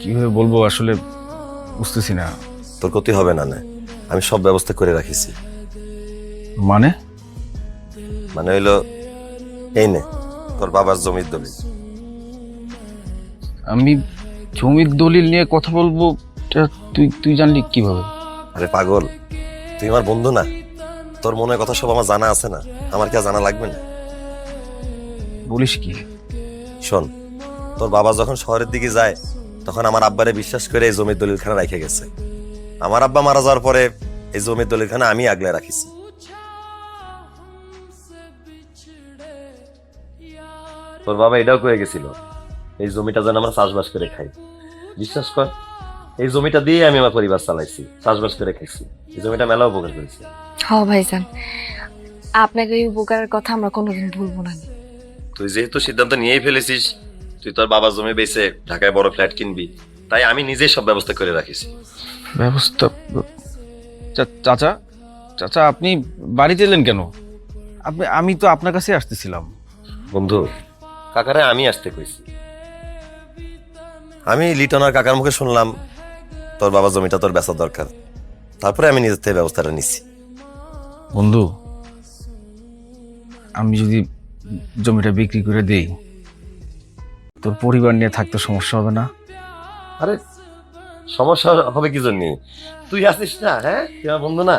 কিভাবে বলবো আসলে বুঝতেছি না। তোর ক্ষতি হবে না, না আমি সব ব্যবস্থা করে রাখিছি। মানে মানে হইলো এই নে তোর বাবার জমির দলিল। আমি জমির দলিল নিয়ে কথা বলবো, এটা তুই তুই জানলি কিভাবে? আরে পাগল, তুই আমার বন্ধু না? তোর মনের কথা সব আমার জানা আছে না? আমার কি আর জানা লাগবে না? বলিস কি? শোন, তোর বাবা যখন শহরের দিকে যায় তখন আমার আব্বারে বিশ্বাস করে এই জমির দলিলখানা রেখে গেছে। আমার আব্বা মারা যাওয়ার পরে এই জমির দলিলখানা আমি আগলে রাখিছি। তোর বাবা এটাও কয়ে গেছিল এই জমিটা যেন আমরা চাষবাস করে খাই। বিশ্বাস কর, এই জমিটা দিয়ে আমি আমার পরিবার চালাইছি, চাষবাস করে খাইছি। এই জমিটা মেলা উপকার করেছে। হ ভাইজান, আপনাকে এই উপকারের কথা আমরা কোনোদিন ভুলবো না। তুই যেহেতু সিদ্ধান্ত নিয়েই ফেলেছিস তুই তোর বাবার জমি বেচে ঢাকায় বড় ফ্ল্যাট কিনবি, তাই আমি নিজেই সব ব্যবস্থা করে রাখিছি। ব্যবস্থা? চাচা, চাচা আপনি বাড়িতে এলেন কেন? আমি তো আপনার কাছে আসতেছিলাম। বন্ধু, কাকারে আমি আসতে কইছি। আমি লিটনার কাকার মুখে শুনলাম তোর বাবার জমিটা তোর বেচা দরকার, তারপরে আমি নিজের থেকে ব্যবস্থাটা নিচ্ছি। বন্ধু, আমি যদি জমিটা বিক্রি করে দেই, তোর পরিবার নিয়ে থাকতে সমস্যা হবে না? আরে সমস্যা হবে কি জন্য? তুই আসিস না? হ্যাঁ, তুই আমার বন্ধু না?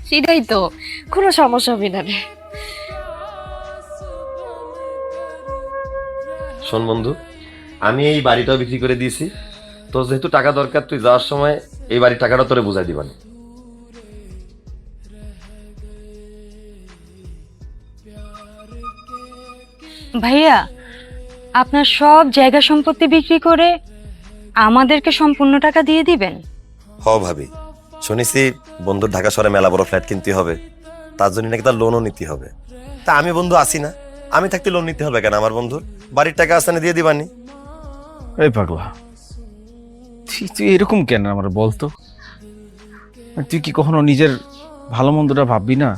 সেটাই তো, কোনো সমস্যা হবে না রে। শোন বন্ধু, আমি এই বাড়িটাও বিক্রি করে দিয়েছি। তোর যেহেতু টাকা দরকার, তুই যাওয়ার সময় এই বাড়ির টাকাটা তোরে বুঝাই দিবানি। ভাইয়া, আপনার সব জায়গা সম্পত্তি বিক্রি করে আমাদেরকে সম্পূর্ণ টাকা দিয়ে দিবেন? হ ভাবি, শুনেছি বন্ধুর ঢাকা শহরে মেলা বড় ফ্ল্যাট কিনতে হবে, তার জন্য নাকি তার লোনও নিতে হবে। তা আমি বন্ধু আসি না, আমি থাকতে লোন নিতে হবে কেন? আমার বন্ধুর বাড়ির টাকা আসতে দিয়ে দিবানি। এই পাগলা, তুই এরকম কেন আমার বলতো? তুই কি কখনো নিজের ভালো মন্দটা ভাববি না?